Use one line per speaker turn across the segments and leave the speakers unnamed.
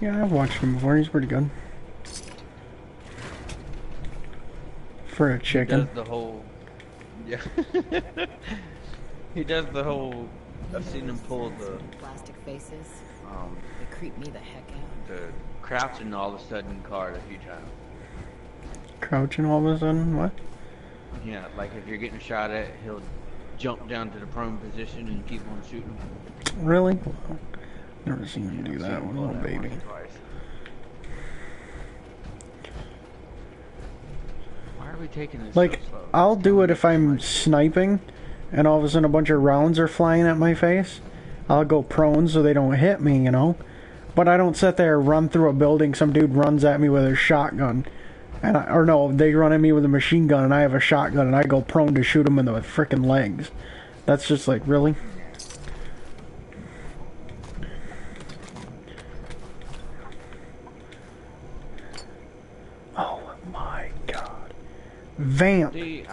Yeah, I've watched him before. He's pretty good. For a chicken.
He does the whole... Yeah. He does the whole... I've seen him pull the...
Plastic faces. They creep me the heck out.
The crouching all of a sudden card a few times.
Crouching all of a sudden? What?
Yeah, like if you're getting shot at, he'll jump down to the prone position and keep on shooting.
Really? Never seen him do that one, little baby.
Why are we taking this
like,
so slow?
I'll do it if I'm sniping and all of a sudden a bunch of rounds are flying at my face. I'll go prone so they don't hit me, you know? But I don't sit there and run through a building, some dude runs at me with a shotgun. And or no, they run at me with a machine gun and I have a shotgun and I go prone to shoot them in the frickin' legs. That's just like, really? Oh my god. Vamp!
See,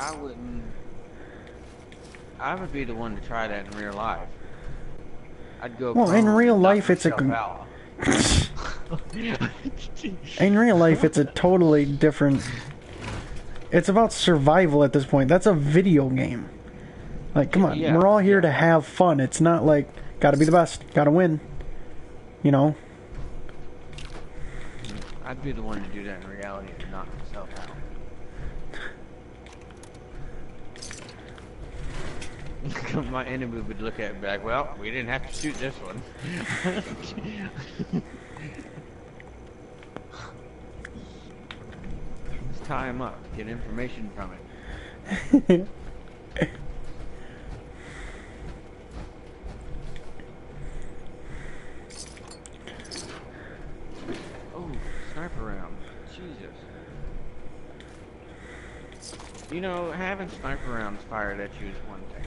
I would be the one to try that in real life. I'd go.
Well, in real life, it's a. In real life, it's a totally different. It's about survival at this point. That's a video game. Like, come on,
Yeah,
we're all here to have fun. It's not like gotta be the best, gotta win. You know.
I'd be the one to do that in reality and knock myself out. My enemy would look at me back. Well, we didn't have to shoot this one. Let's tie him up. Get information from it. Oh, sniper round. Jesus. You know, having sniper rounds fired at you is one thing.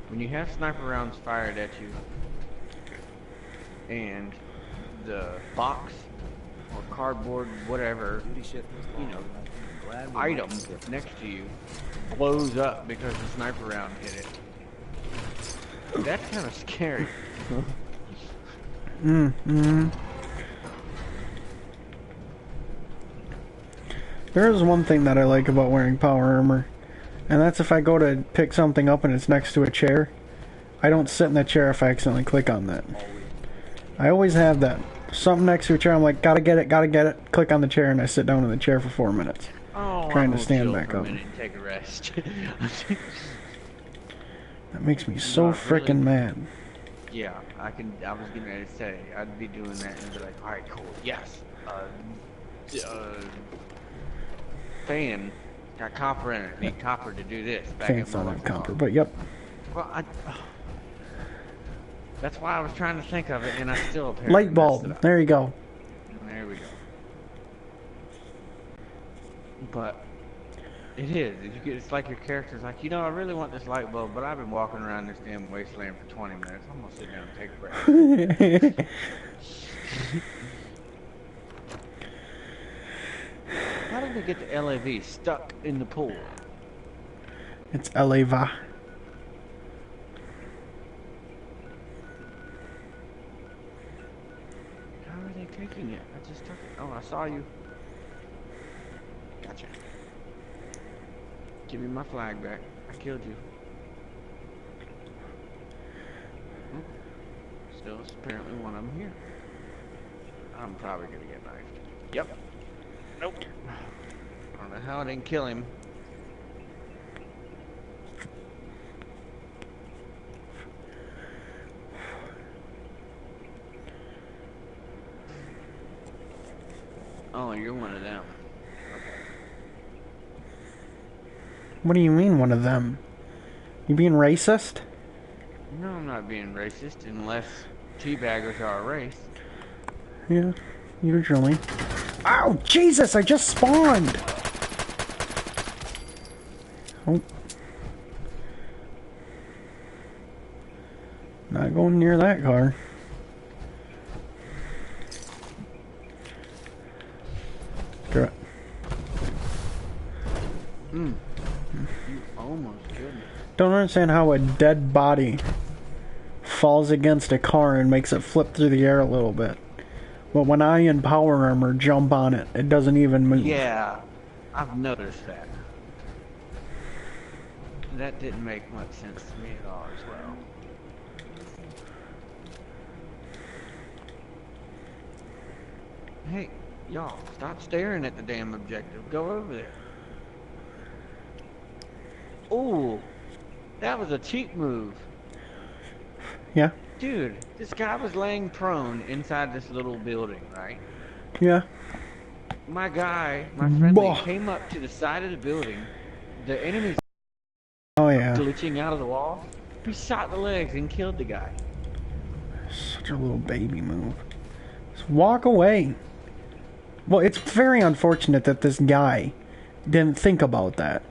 When you have sniper rounds fired at you, and the box or cardboard, whatever, you know, item next to you blows up because the sniper round hit it. That's kind of scary.
There is one thing that I like about wearing power armor, and that's if I go to pick something up and it's next to a chair, I don't sit in the chair if I accidentally click on that. I always have that. Something next to a chair, I'm like, gotta get it, click on the chair, and I sit down in the chair for 4 minutes.
Oh,
trying to stand back up.
And take a rest.
That makes me so freaking mad.
Yeah, I was getting ready to say, I'd be doing that and be like, alright, cool, yes. Fan got copper in it. Need copper to do this.
Fan's not on copper, but yep.
Well, that's why I was trying to think of it, and I still apparently
light bulb. There you go.
There we go. But it is. It's like your character's like, you know, I really want this light bulb, but I've been walking around this damn wasteland for 20 minutes. I'm gonna sit down and take a break. How did we get the LAV stuck in the pool?
It's LAVA.
How are they taking it? I just took it. Oh, I saw you. Gotcha. Give me my flag back. I killed you. Still, it's apparently one of them here. I'm probably gonna get knifed. Yep. Nope. I don't know how I didn't kill him. Oh, you're one of them. Okay.
What do you mean, one of them? You being racist?
No, I'm not being racist unless teabaggers are a race.
Yeah, usually. Ow, Jesus, I just spawned! Oh. Not going near that car. Correct.
You almost killed me.
Don't understand how a dead body falls against a car and makes it flip through the air a little bit. But when I in power armor jump on it, it doesn't even move.
Yeah, I've noticed that. That didn't make much sense to me at all as well. Hey, y'all, stop staring at the damn objective. Go over there. Ooh, that was a cheap move.
Yeah?
Dude, this guy was laying prone inside this little building, right?
Yeah.
My friendly,
Bah.
came up to the side of the building. The enemy's
Oh yeah.
glitching out of the wall. He shot the legs and killed the guy.
Such a little baby move. Just walk away. Well, it's very unfortunate that this guy didn't think about that.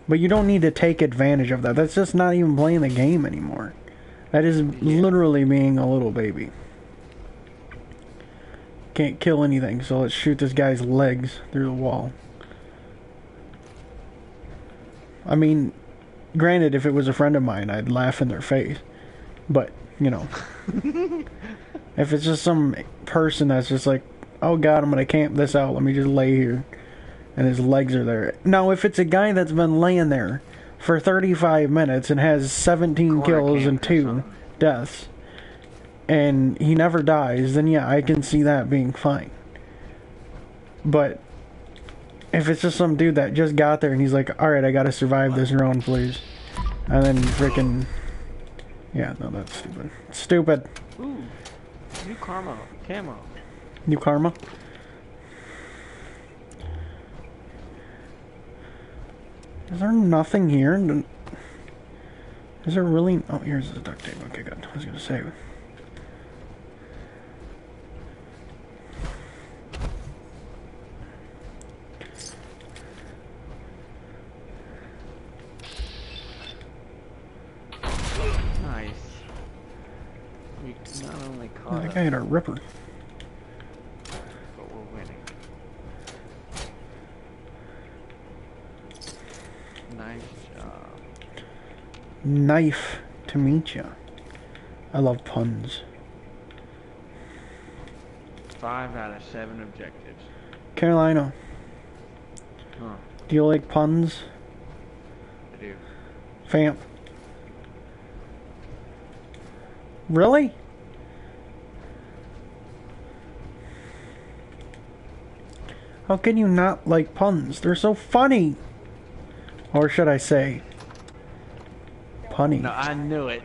But you don't need to take advantage of that. That's just not even playing the game anymore. That is literally being a little baby. Can't kill anything, so let's shoot this guy's legs through the wall. I mean, granted, if it was a friend of mine, I'd laugh in their face. But, you know. If it's just some person that's just like, oh god, I'm gonna camp this out, let me just lay here. And his legs are there. Now, if it's a guy that's been laying there for 35 minutes and has 17 kills and 2 deaths, and he never dies, then yeah, I can see that being fine. But if it's just some dude that just got there and he's like, alright, I gotta survive this round, please. And then freaking... Yeah, no, that's stupid. Stupid.
Ooh, new camo.
New karma? Is there nothing here? Is there really... Oh, here's the duct tape. Okay, good. I was gonna say...
Nice. We not only caught
That guy had a ripper.
but we're winning. Nice job.
Knife to meet ya. I love puns.
5 out of 7 objectives.
Carolina,
Huh,
do you like puns?
I do.
Vamp. Really? How can you not like puns? They're so funny. Or should I say, punny.
No, I knew it.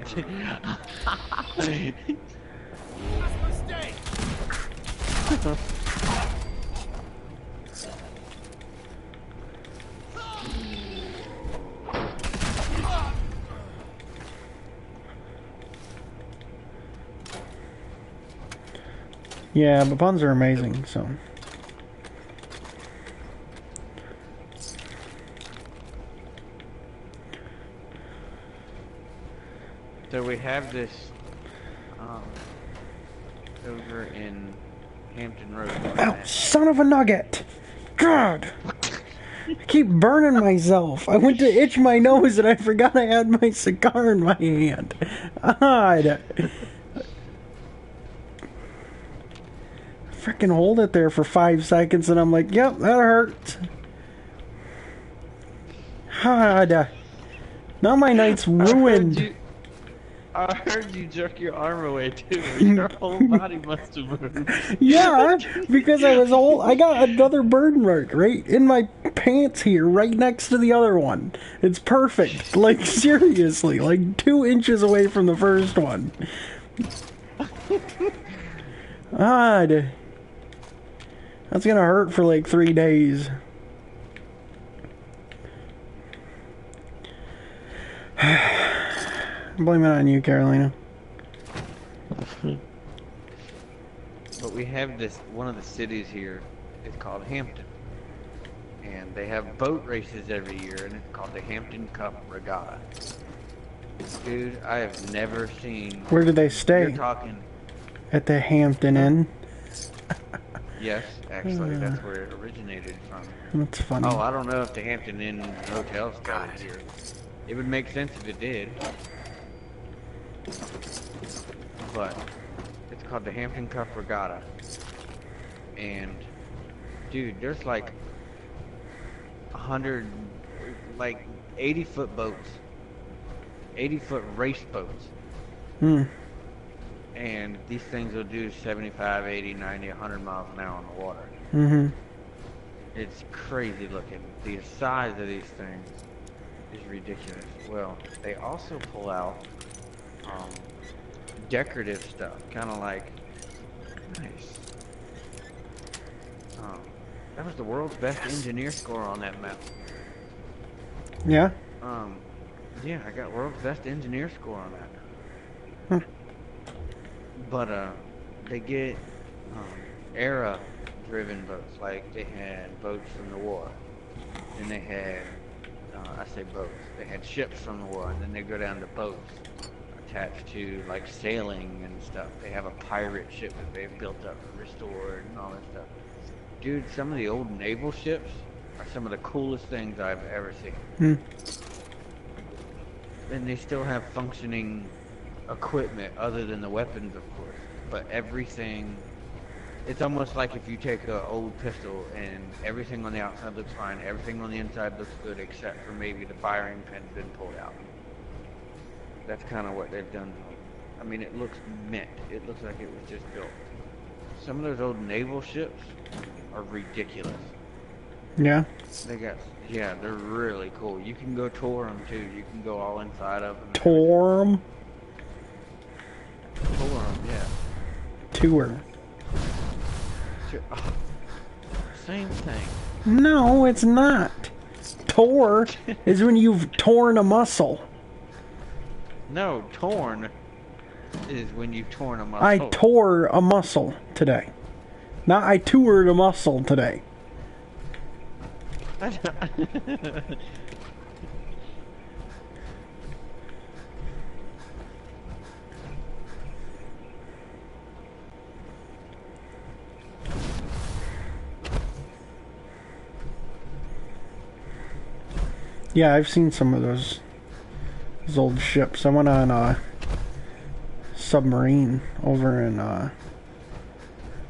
Yeah, but puns are amazing, so.
So we have this over in Hampton Road.
Ow, son of a nugget! God! I keep burning myself. I went to itch my nose and I forgot I had my cigar in my hand. God! Freaking hold it there for 5 seconds and I'm like, yep, that hurts. God. Now my night's ruined.
I heard you jerk your arm away too. Your whole body must have moved.
Yeah, because I got another burn mark right in my pants here, right next to the other one. It's perfect. Like, seriously, like 2 inches away from the first one. God. That's gonna hurt for like 3 days. Blame it on you, Carolina.
But we have this, one of the cities here is called Hampton. And they have boat races every year, and it's called the Hampton Cup Regatta. Dude, I have never seen...
Where do they stay?
You're talking...
At the Hampton Inn?
Yes, actually, that's where it originated from.
That's funny.
Oh, I don't know if the Hampton Inn Hotel started here. It would make sense if it did. But it's called the Hampton Cup Regatta. And dude, there's like 100, like 80-foot boats, 80-foot race boats.
Hmm.
And these things will do 75, 80, 90, 100 miles an hour on the water.
Mm-hmm.
It's crazy looking. The size of these things is ridiculous. Well, they also pull out decorative stuff, kind of like, nice. That was the world's best engineer score on that map.
Yeah.
Yeah, I got world's best engineer score on that.
Huh.
But they get era-driven boats. Like they had boats from the war, and they had I say boats. They had ships from the war, and then they go down to boats attached to like sailing and stuff. They have a pirate ship that they've built up and restored and all that stuff. Dude, some of the old naval ships are some of the coolest things I've ever seen.
Hmm.
And they still have functioning equipment other than the weapons, of course. But everything, it's almost like if you take an old pistol and everything on the outside looks fine, everything on the inside looks good except for maybe the firing pin's been pulled out. That's kind of what they've done. I mean, it looks mint. It looks like it was just built. Some of those old naval ships are ridiculous.
Yeah.
Yeah, they're really cool. You can go tour them too. You can go all inside of them.
Tour 'em.
Tour them, yeah.
Tour.
Same thing.
No, it's not. Tore is when you've torn a muscle.
No, torn is when you've torn a muscle.
I tore a muscle today. Not I toured a muscle today. Yeah, I've seen some of those old ships. I went on a submarine over in I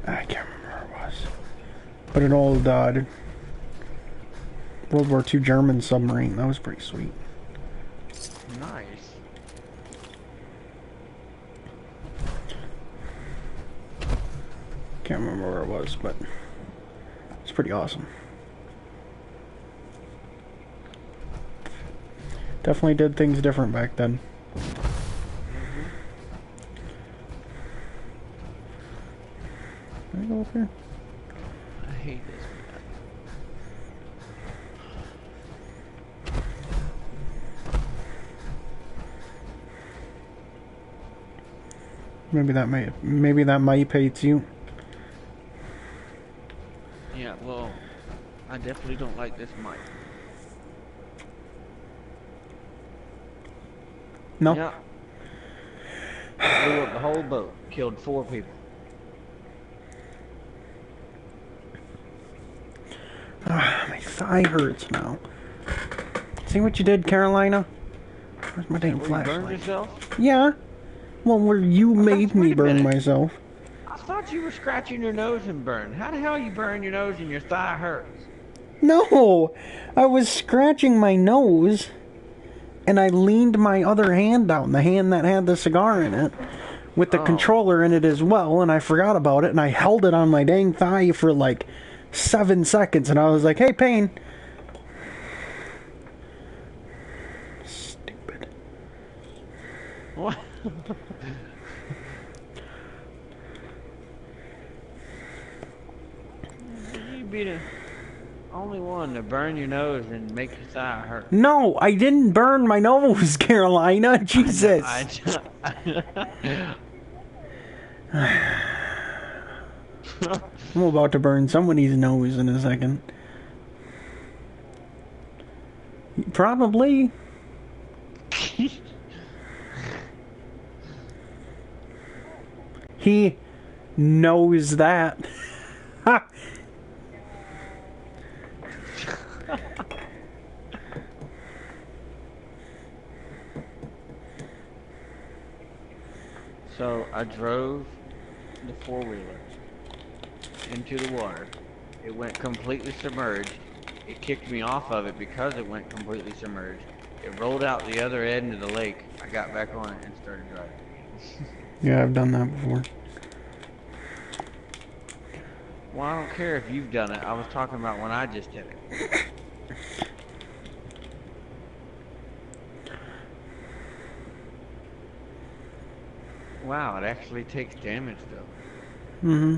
can't remember where it was, but an old World War II German submarine. That was pretty sweet.
Nice.
Can't remember where it was, but it's pretty awesome. Definitely did things different back then. Can I go up here?
I hate this.
Maybe that might hates you.
Yeah, well, I definitely don't like this mic.
No?
Yeah. Blew up the whole boat. Killed 4 people.
My thigh hurts now. See what you did, Carolina? Where's my damn
Where you
flashlight?
burned yourself?
Yeah. Well, where you made me
wait a
burn
minute.
myself.
I thought you were scratching your nose and burned. How the hell you burn your nose and your thigh hurts?
No! I was scratching my nose, and I leaned my other hand down, the hand that had the cigar in it, with the controller in it as well, and I forgot about it, and I held it on my dang thigh for like 7 seconds, and I was like, hey, pain. Stupid.
What? You'd be the only one to burn your nose and make your thigh hurt.
No, I didn't burn my nose, Carolina. Jesus. I'm about to burn somebody's nose in a second. Probably. He knows that. Ha!
So I drove the 4-wheeler into the water. It went completely submerged. It kicked me off of it because it went completely submerged. It rolled out the other end of the lake. I got back on it and started driving.
Yeah, I've done that before.
Well, I don't care if you've done it. I was talking about when I just did it. Wow, it actually takes damage though.
Mm-hmm.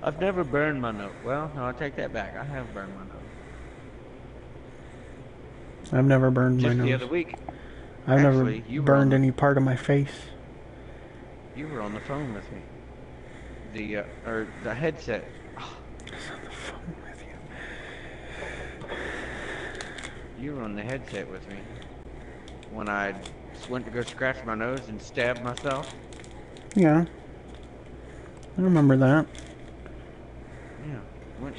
I've never burned my nose. Well, no, I take that back. I have burned my nose.
I've never burned my
Just
nose.
the other week.
I've
Actually,
never
you were
burned
on
any part of my face.
You were on the phone with me. Or the headset.
I was on the phone with you.
You were on the headset with me. When I went to go scratch my nose and stabbed myself.
Yeah. I remember that.
Yeah.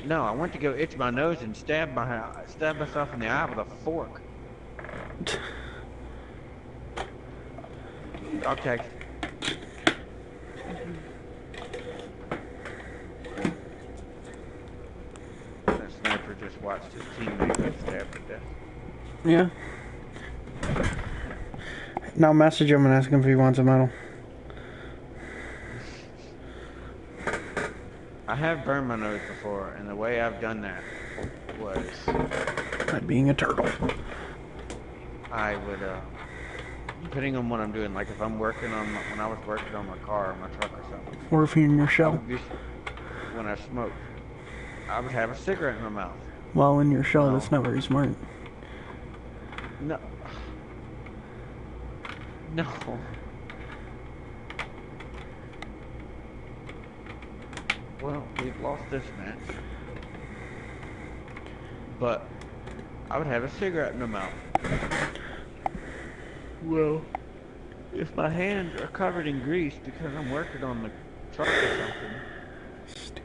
No, I went to go itch my nose and stab myself in the eye with a fork. I'll text. That sniper just watched his teammate get stabbed to death.
Yeah. Now message him and ask him if he wants a medal.
I have burned my nose before, and the way I've done that was
By being a turtle.
I would, depending on what I'm doing, like if I'm working on when I was working on my car or my truck or something,
Or if you're in your
I
shell.
would when I smoked, I would have a cigarette in my mouth.
While in your shell,
No.
that's not very smart.
No. No. Well, we've lost this match. But I would have a cigarette in my mouth. Well, if my hands are covered in grease because I'm working on the truck or something,
Stupid.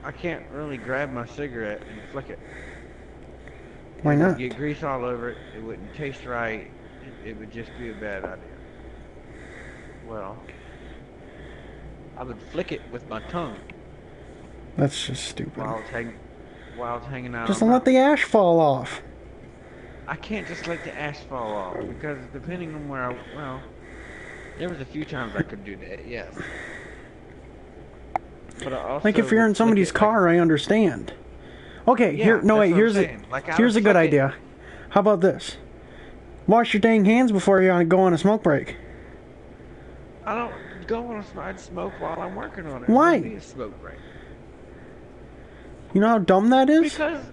I can't really grab my cigarette and flick it.
Why
It would
not?
get grease all over it. It wouldn't taste right. It would just be a bad idea. Well, I would flick it with my tongue
That's just stupid.
while it's hanging out.
Just
on my
let the ash fall off.
I can't just let the ash fall off because depending on where there was a few times I could do that, yes. But I also
Like if you're in
would flick
somebody's
it
car, I understand. Okay,
Yeah,
here. No,
that's
wait.
what I'm
Here's
saying. Like, I
here's a
would
good
flick it.
idea. How about this? Wash your dang hands before you go on a smoke break.
I don't go on I'd smoke while I'm working on it.
Why?
It wouldn't be a smoke break.
You know how dumb that is?
Because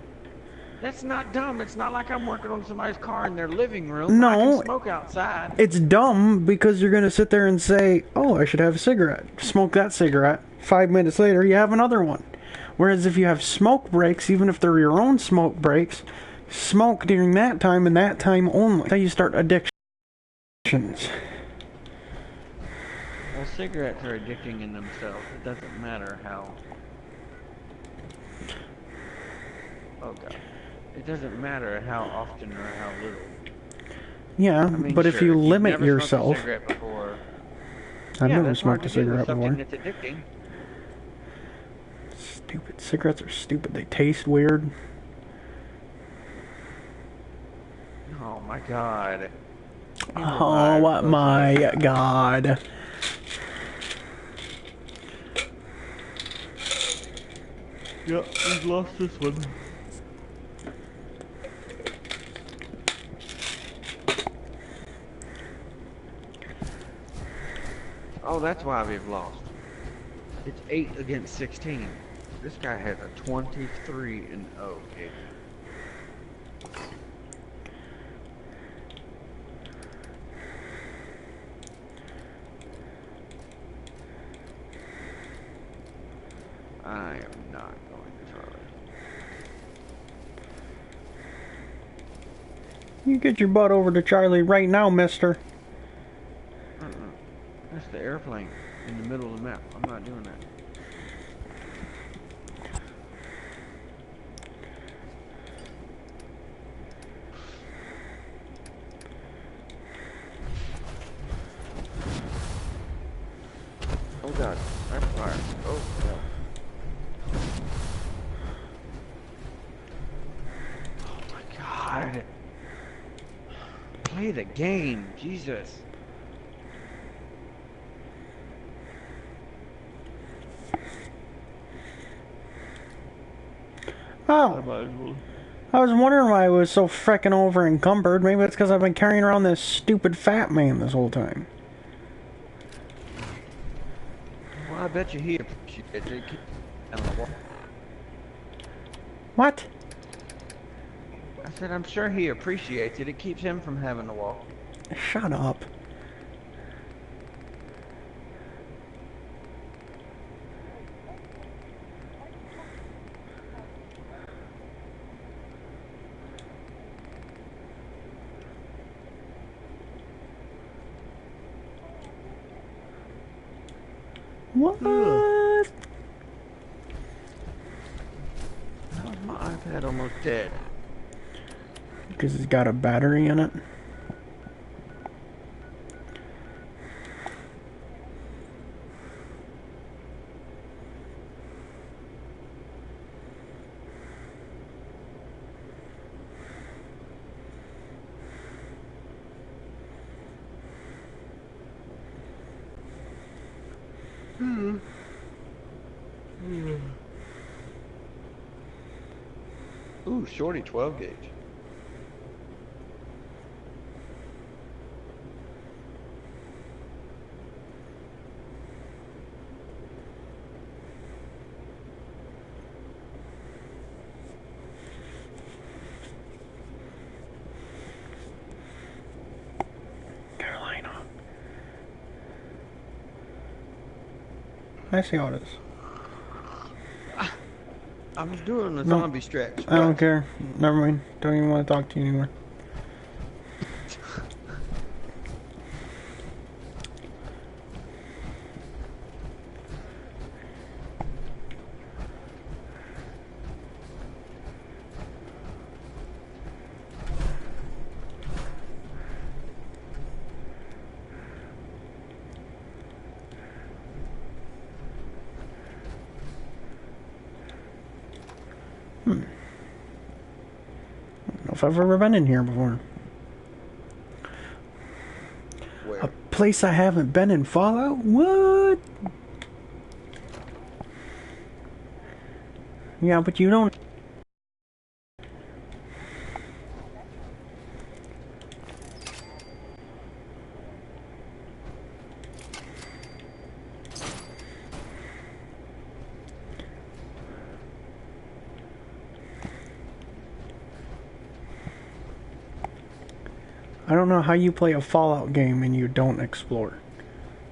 that's not dumb. It's not like I'm working on somebody's car in their living room.
No.
I can smoke outside.
It's dumb because you're gonna sit there and say, "Oh, I should have a cigarette." Smoke that cigarette. 5 minutes later, you have another one. Whereas if you have smoke breaks, even if they're your own smoke breaks, smoke during that time and that time only. That's how you start addictions.
Well, cigarettes are addicting in themselves. It doesn't matter how. Oh God. It doesn't matter how often or how little.
Yeah,
I mean,
but if
sure,
you
you've
limit
never
yourself,
smoked a cigarette before.
I've
Yeah,
never
that's hard
smoked a
to do with
cigarette
something
before.
that's addicting.
Stupid cigarettes are stupid. They taste weird.
Oh my God.
Oh my God.
Yep, we've lost this one. Oh, that's why we've lost. It's 8 against 16. This guy has a 23-0 KD. I am not going to Charlie.
You get your butt over to Charlie right now, mister.
That's the airplane in the middle of the map. I'm not doing that. Oh God, I the game. Jesus.
Oh, I was wondering why I was so frickin' over encumbered. Maybe it's because I've been carrying around this stupid fat man this whole time.
Well, I bet you he appreciates it.
What?
I said, I'm sure he appreciates it. It keeps him from having to walk.
Shut up. What?
How's my iPad almost dead?
Because it's got a battery in it.
Ooh, shorty 12 gauge.
Carolina. I see how it is.
I'm doing a zombie stretch.
I don't care. Never mind. Don't even want to talk to you anymore. I don't know if I've ever been in here before.
Where?
A place I haven't been in Fallout? What? Yeah, but you don't... I don't know how you play a Fallout game and you don't explore.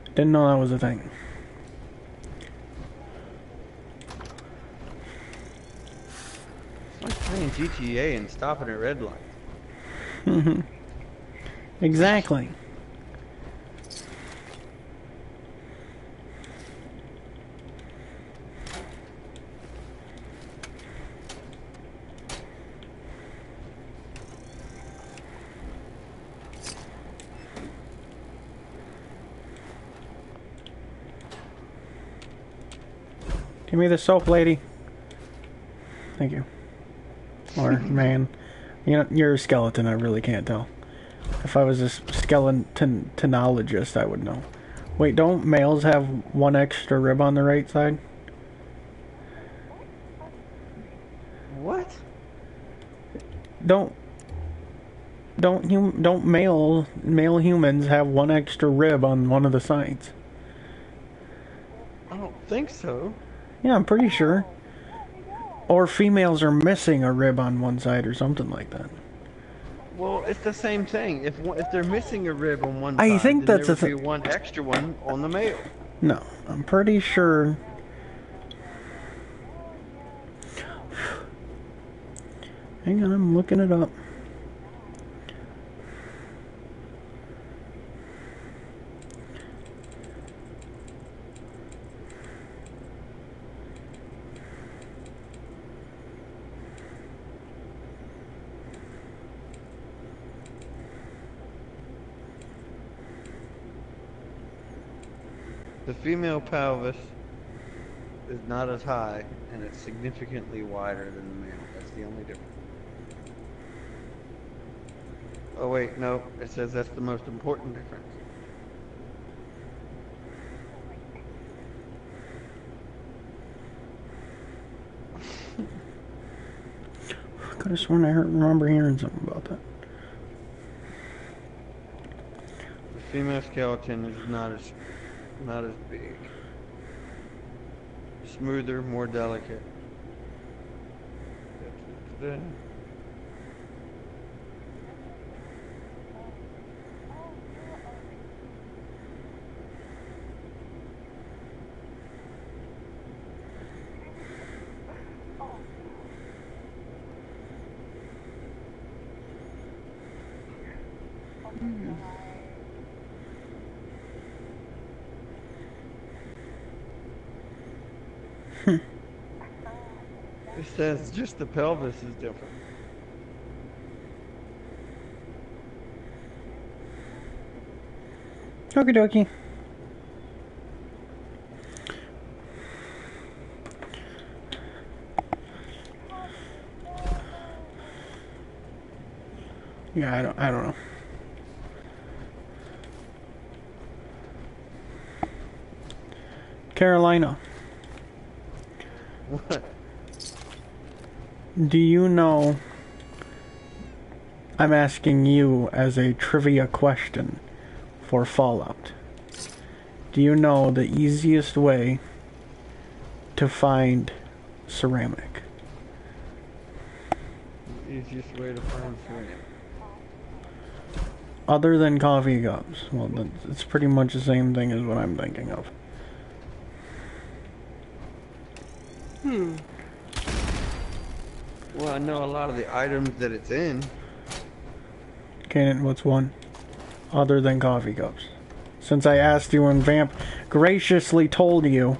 Didn't know that was a thing.
It's like playing GTA and stopping at red lights.
Mm-hmm. Exactly. Give me the soap, lady. Thank you. Or man, you know, you're a skeleton. I really can't tell. If I was a skeletonologist, I would know. Wait, don't males have one extra rib on the right side?
What?
Don't male humans have one extra rib on one of the sides?
I don't think so.
Yeah, I'm pretty sure. Or females are missing a rib on one side or something like that.
Well, it's the same thing. If they're missing a rib on one
I
side,
think
then
that's
there
a
would be one extra one on the male.
No, I'm pretty sure. Hang on, I'm looking it up.
The female pelvis is not as high, and it's significantly wider than the male. That's the only difference.
Oh wait, no. It says that's the most important difference.
I could have sworn I remember hearing something about that.
The female skeleton is not as big. Smoother, more delicate. It says just the pelvis is different.
Okie dokie. Yeah, I don't know. Carolina,
What?
do you know, I'm asking you as a trivia question for Fallout. Do you know the easiest way to find ceramic?
The easiest way to find ceramic.
Other than coffee cups. Well, it's pretty much the same thing as what I'm thinking of.
Well, I know a lot of the items that it's in.
Okay, and what's one? Other than coffee cups. Since I asked you and Vamp graciously told you.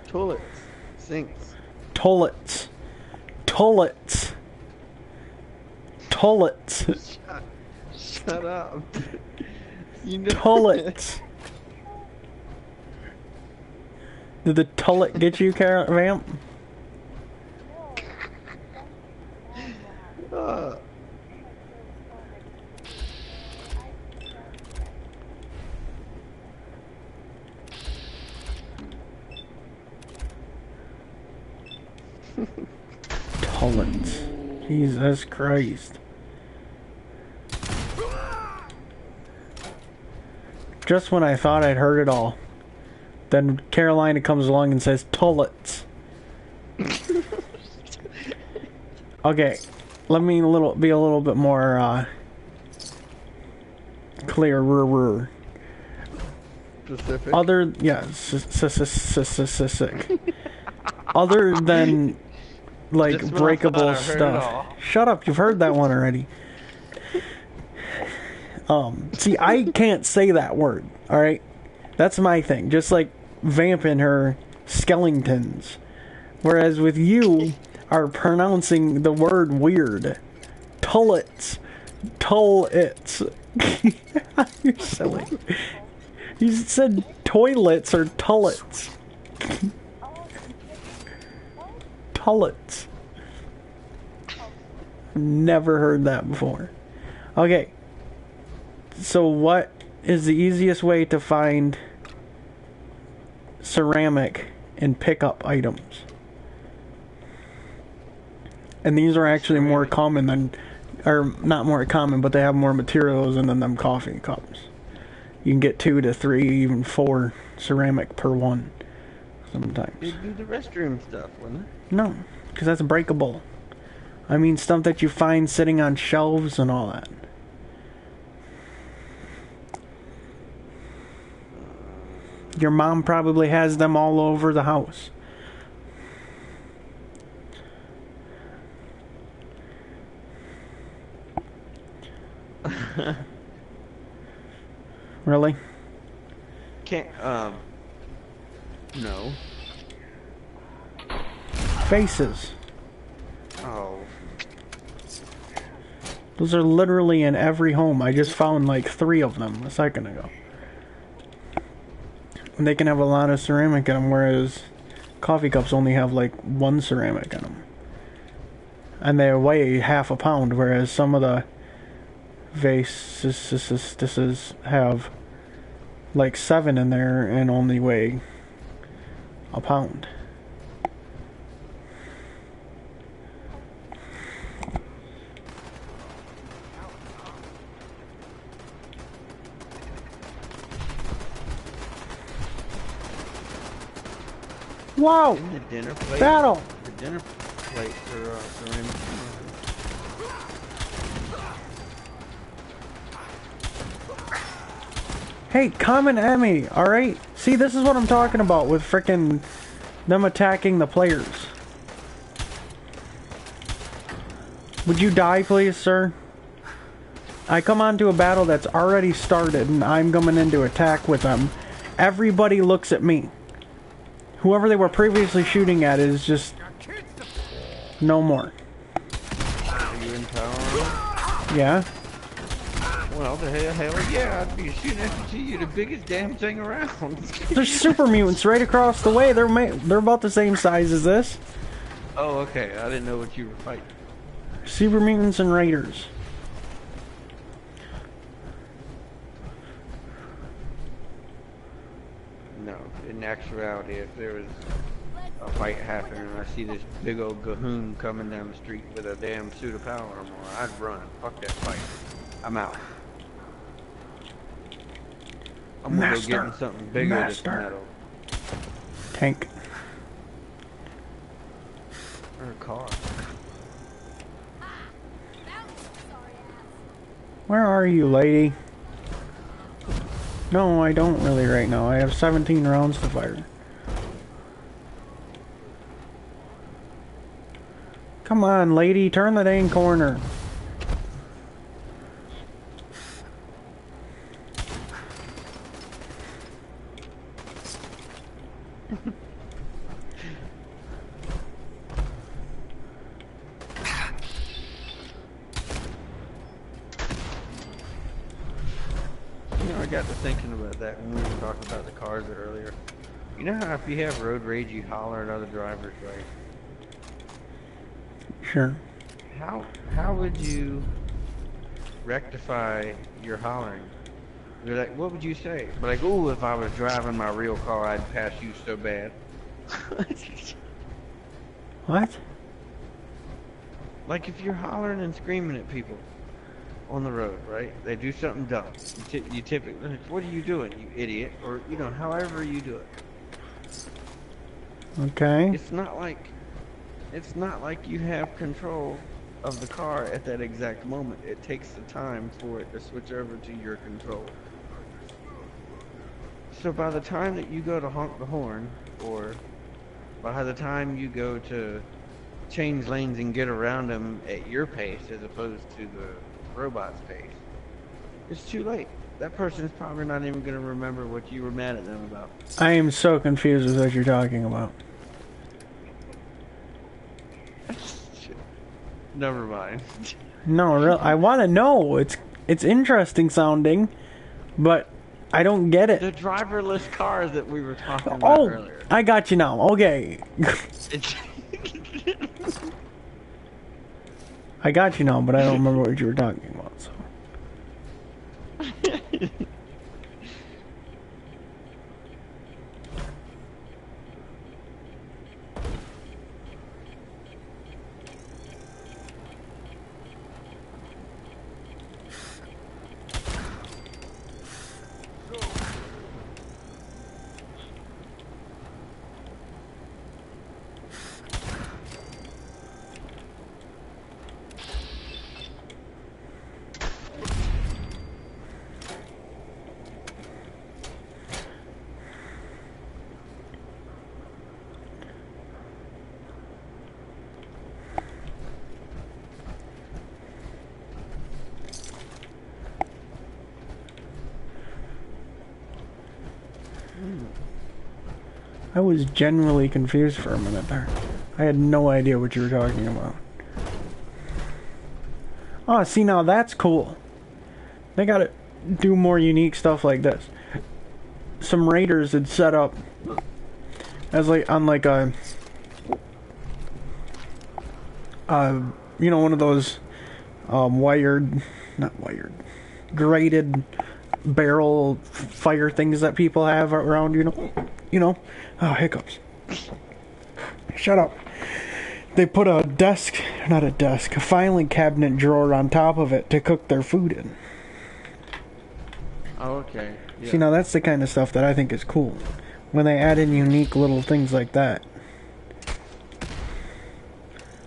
Toilets. Sinks.
Toilets. Toilets. Toilets.
Shut up. You know
Toilets. Did the tullet get you, Vamp? Toilets. Jesus Christ. Just when I thought I'd heard it all, then Carolina comes along and says toilets. Okay, let me be a little bit more clear.
specific.
Other other than like
Just when I
breakable
thought I heard it all.
stuff. Shut up! You've heard that one already. See, I can't say that word. All right, that's my thing. Just like vamping her skeletons, whereas with you are pronouncing the word weird. Tullets. You're silly. You said toilets or tullets. Tullets. Never heard that before. Okay. So what is the easiest way to find ceramic and pickup items? And these are actually more common than, or not more common, but they have more materials in them coffee cups. You can get 2 to 3, even 4 ceramic per one sometimes.
You do the restroom stuff, wouldn't it?
No, because that's breakable. I mean stuff that you find sitting on shelves and all that. Your mom probably has them all over the house. Really?
Can't, no.
Faces.
Oh.
Those are literally in every home. I just found like 3 of them a second ago. And they can have a lot of ceramic in them, whereas coffee cups only have like 1 ceramic in them. and they weigh half a pound, whereas some of the vases have like 7 in there and only weigh a pound. Wow!
The dinner plate.
Battle!
The dinner plate for ceramic.
Hey, comment at me, alright? See, this is what I'm talking about with frickin' them attacking the players. Would you die, please, sir? I come onto a battle that's already started and I'm coming in to attack with them. Everybody looks at me. Whoever they were previously shooting at is just no more.
Are you in power?
Yeah?
Well, the hell yeah, I'd be shooting at you, the biggest damn thing around.
There's super mutants right across the way. They're about the same size as this.
Oh, okay. I didn't know what you were fighting.
Super mutants and raiders.
No, in actuality, if there was a fight happening and I see this big old gahoon coming down the street with a damn suit of power armor, I'd run. Fuck that fight. I'm out. I'm gonna go get in something bigger that's metal.
Tank.
Or a car.
Where are you, lady? No, I don't really right now. I have 17 rounds to fire. Come on, lady, turn the dang corner.
You know, I got to thinking about that when we were talking about the cars earlier. You know how if you have road rage, you holler at other drivers, right?
Sure.
How would you rectify your hollering? You're like, what would you say? But like, ooh, if I was driving my real car, I'd pass you so bad.
What?
Like if you're hollering and screaming at people on the road, right? They do something dumb. You typically, like, what are you doing, you idiot? Or, you know, however you do it.
Okay.
It's not like you have control of the car at that exact moment. It takes the time for it to switch over to your control. So by the time that you go to honk the horn, or by the time you go to change lanes and get around them at your pace as opposed to the robot's pace, it's too late. That person's probably not even going to remember what you were mad at them about.
I am so confused with what you're talking about.
Never mind.
No, really, I want to know. It's interesting sounding, but I don't get it.
The driverless cars that we were talking about earlier.
I got you now. Okay. I got you now, but I don't remember what you were talking about. So. I was genuinely confused for a minute there. I had no idea what you were talking about. Oh, see, now that's cool. They gotta do more unique stuff like this. Some raiders had set up as like on like a you know, one of those wired, not wired, grated barrel fire things that people have around, you know, oh, hiccups. Shut up. They put a a filing cabinet drawer on top of it to cook their food in.
Oh, okay. Yeah.
See, now that's the kind of stuff that I think is cool. When they add in unique little things like that.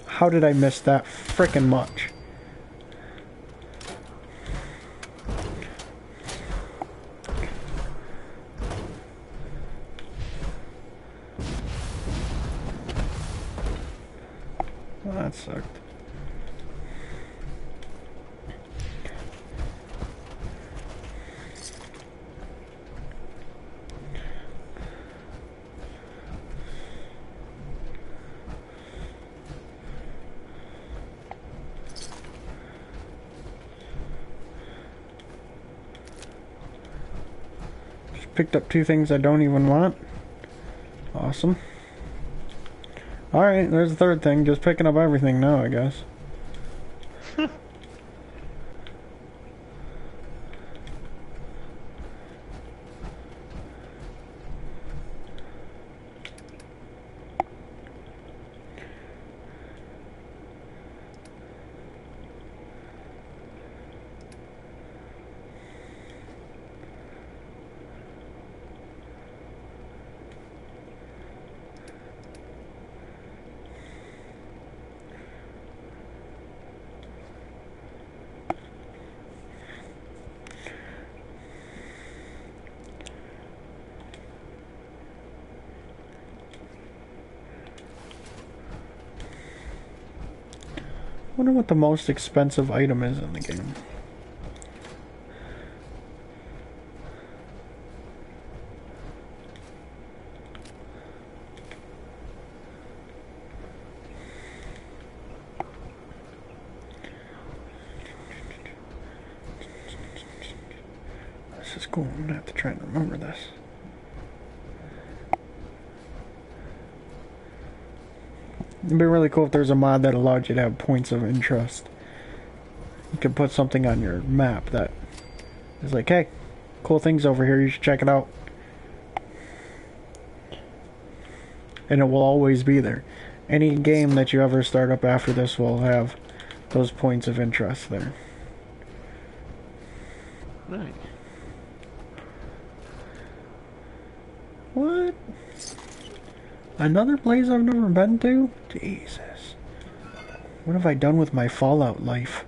How did I miss that frickin' much? Well, that sucked. Picked up 2 things I don't even want. Awesome. Alright, there's the 3rd thing. Just picking up everything now, I guess. I wonder what the most expensive item is in the game. This is cool. I'm gonna have to try and remember this. It'd be really cool if there's a mod that allowed you to have points of interest. You could put something on your map that is like, hey, cool things over here, you should check it out. And it will always be there. Any game that you ever start up after this will have those points of interest there.
Nice.
What? Another place I've never been to? Jesus. What have I done with my Fallout life?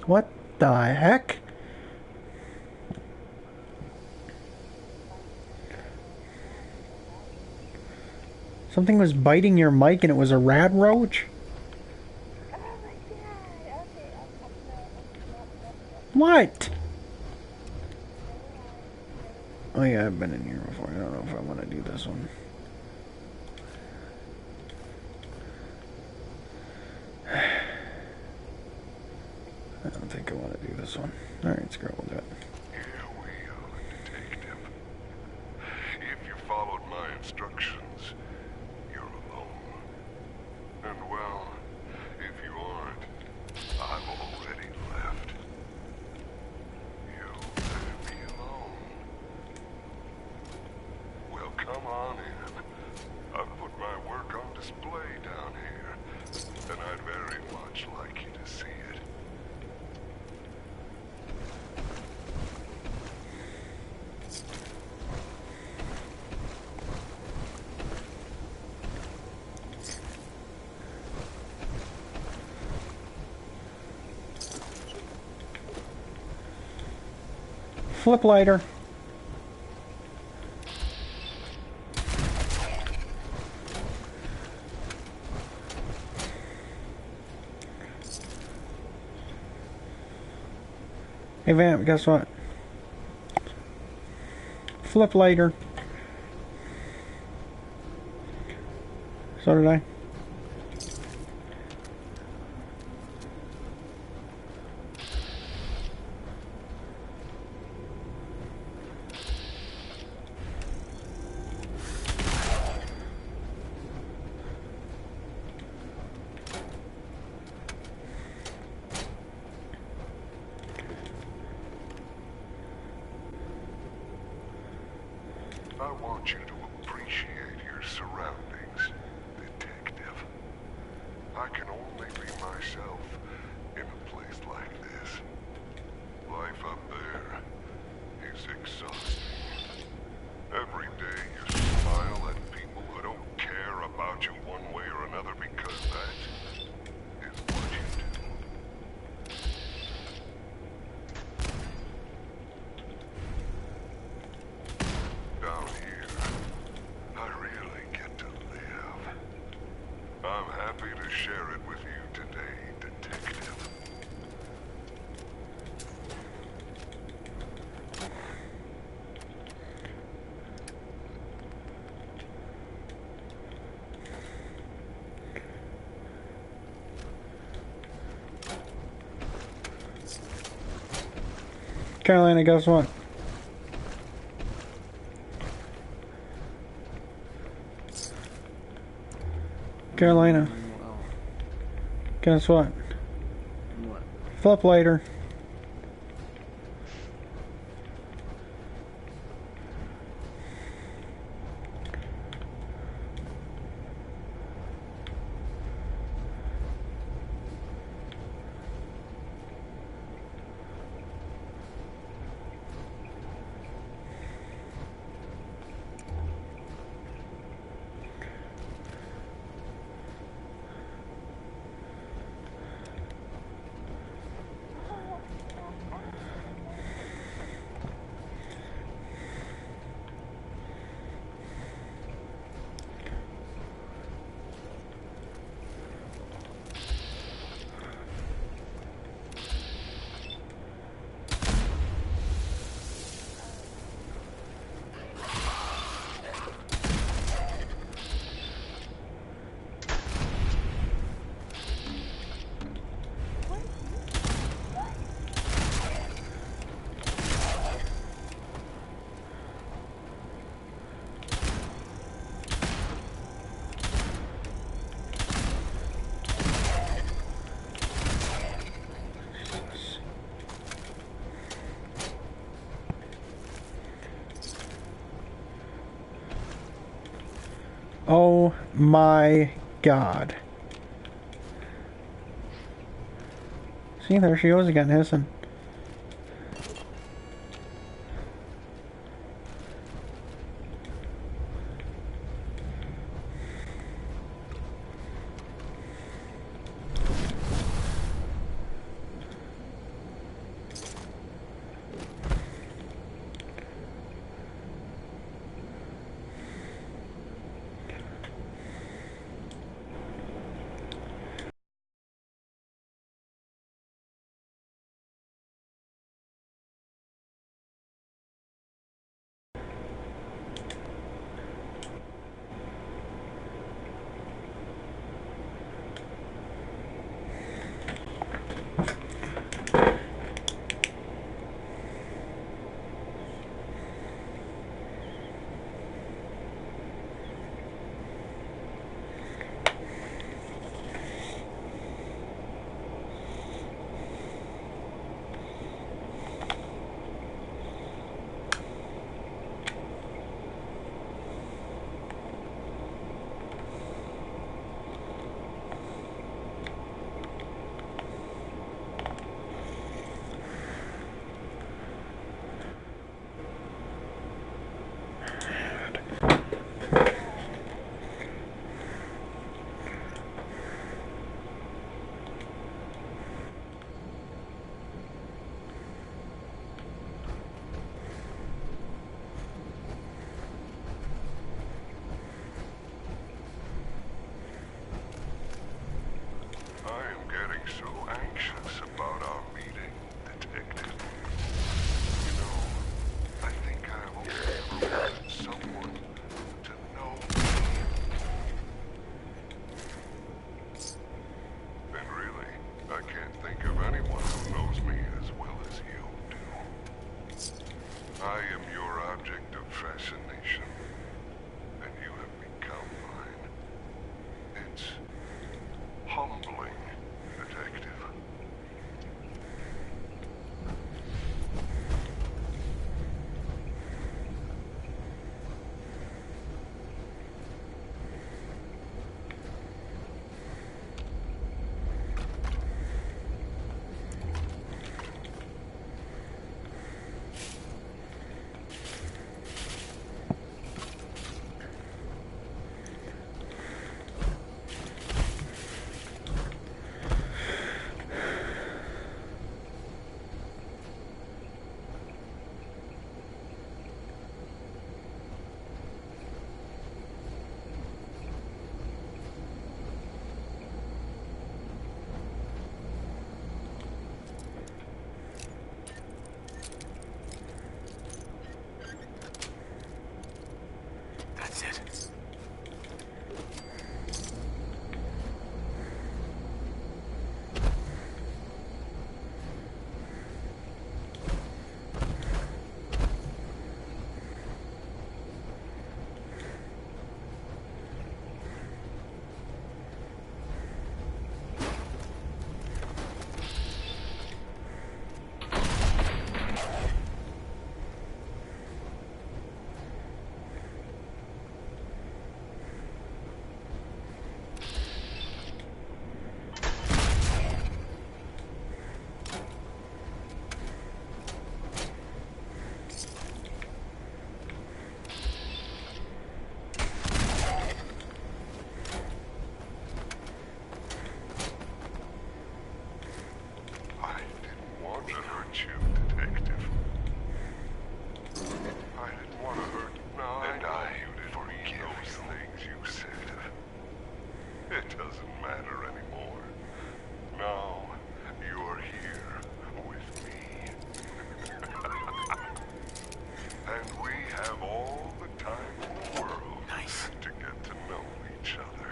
What the heck? Something was biting your mic and it was a rad roach? What? Oh yeah, I've been in here before. I don't know if I want to do this one. I don't think I want to do this one. Alright, screw it, we'll do it.
Here we are, detective. If you followed my instructions, you're alone. And well, if you aren't, I've already left. You let me alone. Well, come on in. I've put my work on display down here, and I'd very much like you to see it.
Flip lighter. Hey Vamp, guess what? Flip lighter. So did I.
I want you to appreciate your surroundings, detective. I can only be myself in a place like this. Life up there is exhausting. Every day you smile at people who don't care about you one way or another because that is what you do. Down here, I really get to live. I'm happy to share it with you today, detective.
Carolina, guess what? Carolina,
Well,
guess what?
what?
Flip later. Oh my god. See, there she goes again, hissing.
you, Detective. I didn't want to hurt you. No, and I forgive those things you said. It doesn't matter anymore. Now, you're here with me. And we have all the time in the world to get to know each other.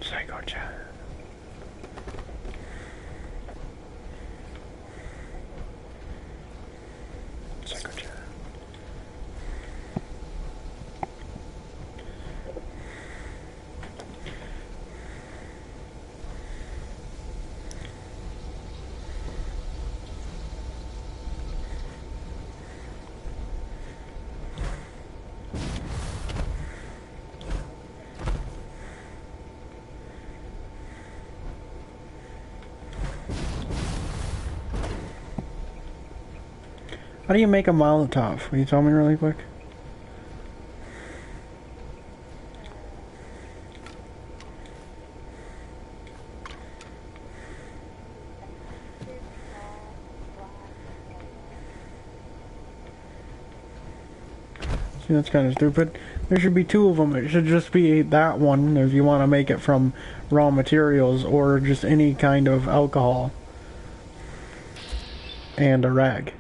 Psycho chat. Psycho chat. How do you make a Molotov? Will you tell me really quick? See, that's kind of stupid. There should be two of them. It should just be that one if you want to make it from raw materials or just any kind of alcohol. And a rag.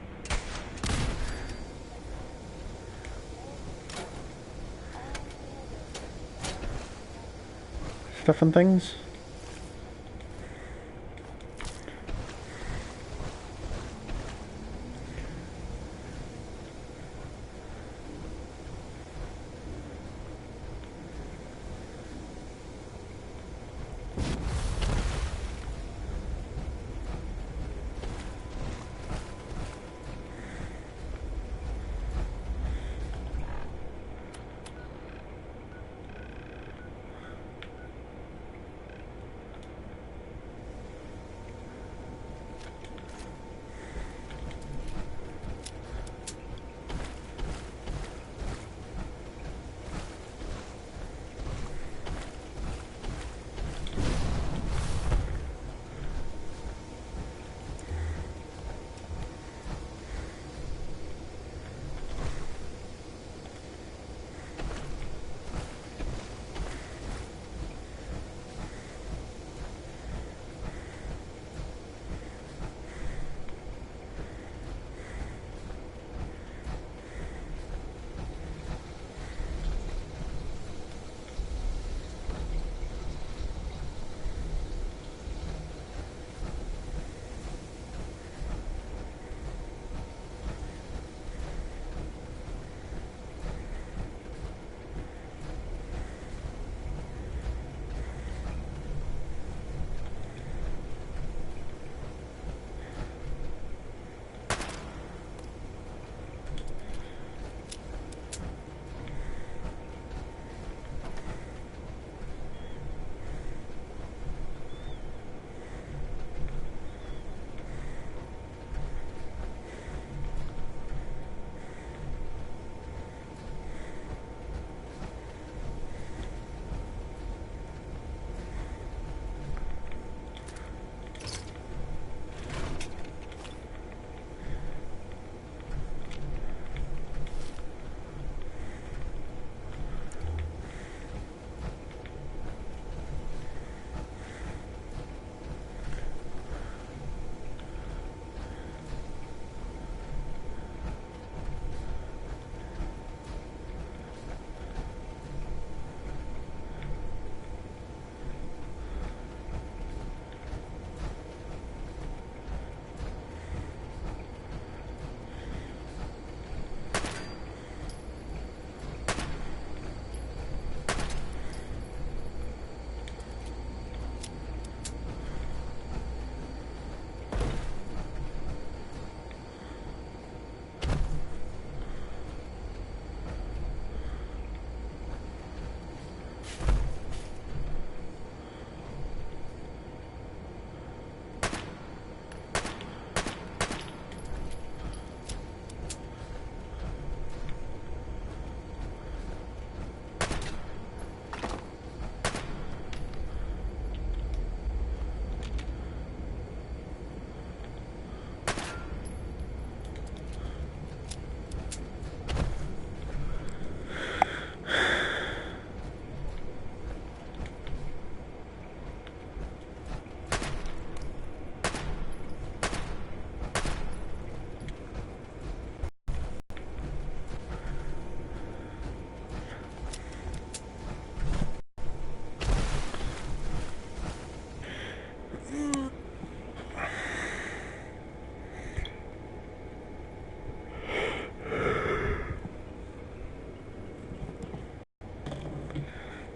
Stuff and things.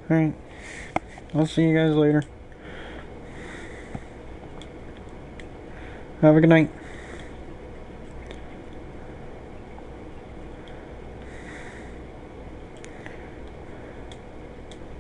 Alright. I'll see you guys later. Have a good night.